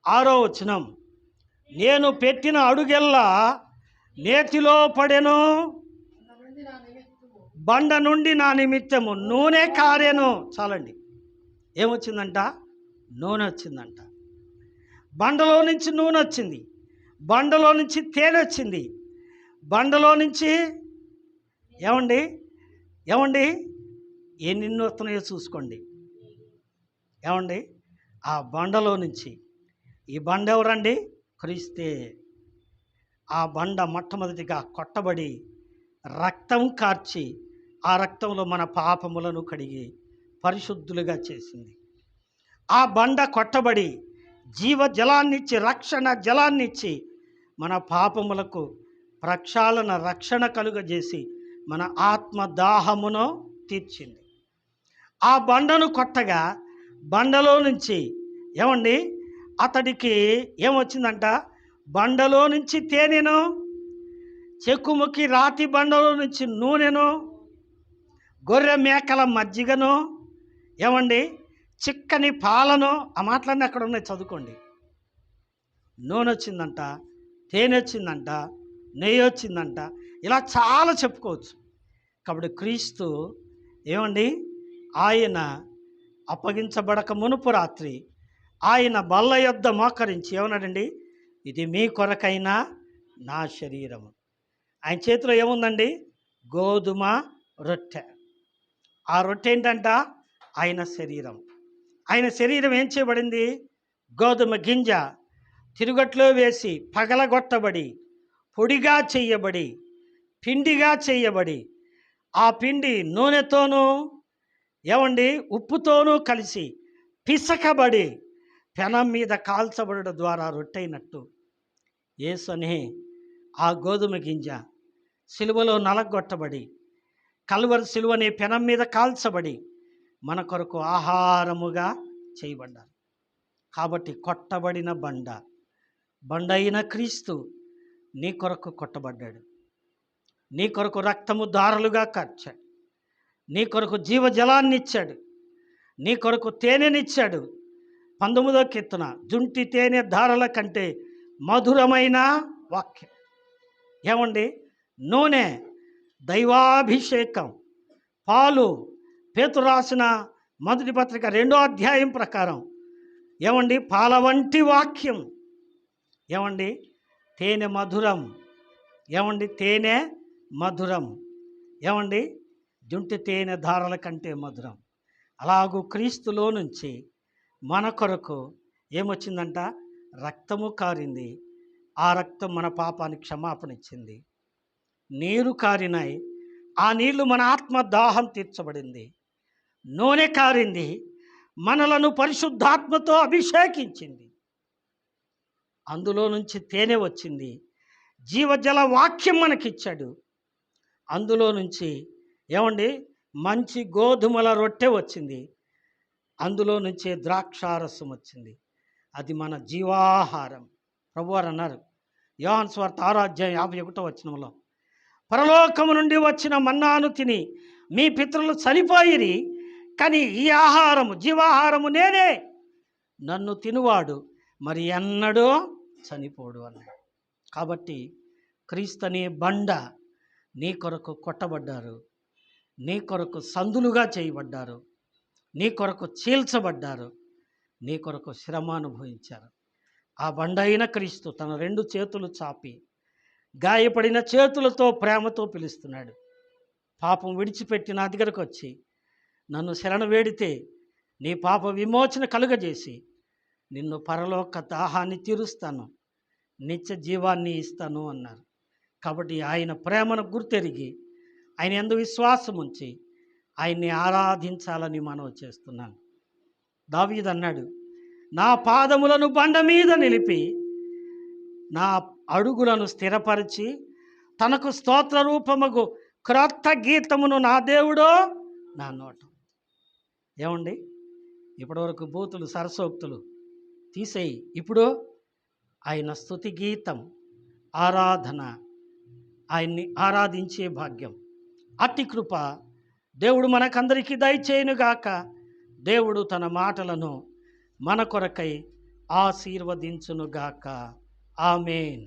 6వ వచనం. నేను పెట్టిన అడుగెల్లా నేతిలో పడెను, నుండి నా నిమిత్తము బండ నుండి నా నిమిత్తము నూనె కారెను. చాలండి. ఏమొచ్చిందంట? నూనె వచ్చిందంట. బండలో నుంచి నూనె వచ్చింది, బండలో నుంచి తేనె వచ్చింది, బండలో నుంచి ఏమండి ఏమండి ఎన్ని వస్తున్నాయో చూసుకోండి. ఏమండి, ఆ బండలో నుంచి, ఈ బండ ఎవరండి? క్రీస్తే. ఆ బండ మొట్టమొదటిగా కొట్టబడి రక్తం కార్చి, ఆ రక్తంలో మన పాపములను కడిగి పరిశుద్ధులుగా చేసింది. ఆ బండ కొట్టబడి జీవ జలాన్నిచ్చి, రక్షణ జలాన్నిచ్చి, మన పాపములకు ప్రక్షాళన రక్షణ కలుగజేసి మన ఆత్మ దాహమును తీర్చింది. ఆ బండను కొట్టగా బండలో నుంచి ఏమండి అతడికి ఏమొచ్చిందంట? బండలో నుంచి తేనెను, చెక్కుముకి రాతి బండలో నుంచి నూనెను, గొర్రె మేకల మజ్జిగను, ఏమండి చిక్కని పాలను. ఆ మాటలన్నీ అక్కడ ఉన్నాయి, చదువుకోండి. నూనె వచ్చిందంట, తేనె వచ్చిందంట, నెయ్యి వచ్చిందంట, ఇలా చాలా చెప్పుకోవచ్చు. కాబట్టి క్రీస్తు ఏమండి, ఆయన అప్పగించబడక మునుపు రాత్రి ఆయన బల్ల యొద్ద మోకరించి ఏమన్నాడండి? ఇది మీ కొరకైన నా శరీరము. ఆయన చేతిలో ఏముందండి? గోధుమ రొట్టె. ఆ రొట్టె ఏంటంట? ఆయన శరీరం. ఆయన శరీరం ఏం చేయబడింది? గోధుమ గింజ తిరుగట్లో వేసి పగలగొట్టబడి పొడిగా చెయ్యబడి పిండిగా చెయ్యబడి, ఆ పిండి నూనెతోనూ ఏమండి ఉప్పుతోనూ కలిసి పిసకబడి పెనం మీద కాల్చబడడం ద్వారా రొట్టెయినట్టు యేసు అనే ఆ గోధుమ గింజ సిలువలో నలగొట్టబడి కల్వరి సిలువ అనే పెనం మీద కాల్చబడి మన కొరకు ఆహారముగా చేయబడ్డారు. కాబట్టి కొట్టబడిన బండ అయిన క్రీస్తు నీ కొరకు కొట్టబడ్డాడు. నీ కొరకు రక్తము దారులుగా కార్చాడు. నీ కొరకు జీవజలాన్ని ఇచ్చాడు. నీ కొరకు తేనెనిచ్చాడు. 19వ కీర్తన, జుంటి తేనె ధారల కంటే మధురమైన వాక్యం. ఏమండి, నూనె దైవాభిషేకం, పాలు పేతురు రాసిన మొదటి పత్రిక 2వ అధ్యాయం ప్రకారం ఏమండి పాల వంటి వాక్యం. ఏమండి తేనె మధురం. ఏమండి తేనె మధురం. ఏమండి జుంటి తేనె ధారల కంటే మధురం. అలాగూ క్రీస్తులో నుంచి మన కొరకు ఏమొచ్చిందంట? రక్తము కారింది. ఆ రక్తం మన పాపానికి క్షమాపణ ఇచ్చింది. నీరు కారినాయి, ఆ నీళ్లు మన ఆత్మ దాహం తీర్చబడింది. నూనె కారింది, మనలను పరిశుద్ధాత్మతో అభిషేకించింది. అందులో నుంచి తేనె వచ్చింది, జీవజల వాక్యం మనకిచ్చాడు. అందులో నుంచి ఏమండి మంచి గోధుమల రొట్టె వచ్చింది. అందులో నుంచే ద్రాక్షారసం వచ్చింది. అది మన జీవాహారం. ప్రభువారు అన్నారు యోహాను సువార్త 6వ అధ్యాయం 51వ వచనంలో, పరలోకము నుండి వచ్చిన మన్నాను తిని మీ పితరులు చనిపోయిరి, కానీ ఈ ఆహారము జీవాహారము నేనే, నన్ను తినువాడు మరి ఎన్నడూ చనిపోడు అన్నాడు. కాబట్టి క్రీస్తు అనే బండ నీ కొరకు కొట్టబడ్డారు, నీ కొరకు సందులుగా చేయబడ్డారు, నీ కొరకు చీల్చబడ్డారు, నీ కొరకు శ్రమ అనుభవించారు. ఆ బండ అయిన క్రీస్తు తన 2 చేతులు చాపి గాయపడిన చేతులతో ప్రేమతో పిలుస్తున్నాడు. పాపం విడిచిపెట్టి నా దగ్గరకు వచ్చి నన్ను శరణ వేడితే నీ పాప విమోచన కలుగజేసి నిన్ను పరలోక దాహాన్ని తీరుస్తాను, నిత్య జీవాన్ని ఇస్తాను అన్నారు. కాబట్టి ఆయన ప్రేమను గుర్తెరిగి ఆయన యందు విశ్వాసం ఉంచి ఆయన్ని ఆరాధించాలని మనం చేస్తున్నాను. దావీదు అన్నాడు, నా పాదములను బండ మీద నిలిపి నా అడుగులను స్థిరపరిచి తనకు స్తోత్ర రూపముగు క్రొత్త గీతమును నా దేవుడో నా నోట. ఏమండి, ఇప్పటివరకు బూతులు సరసోక్తులు తీసేయి. ఇప్పుడు ఆయన స్తుతి గీతం, ఆరాధన, ఆయన్ని ఆరాధించే భాగ్యం, అట్టి కృప దేవుడు మనకందరికీ దయచేయునుగాక. దేవుడు తన మాటలను మన కొరకై ఆశీర్వదించునుగాక. ఆమేన్.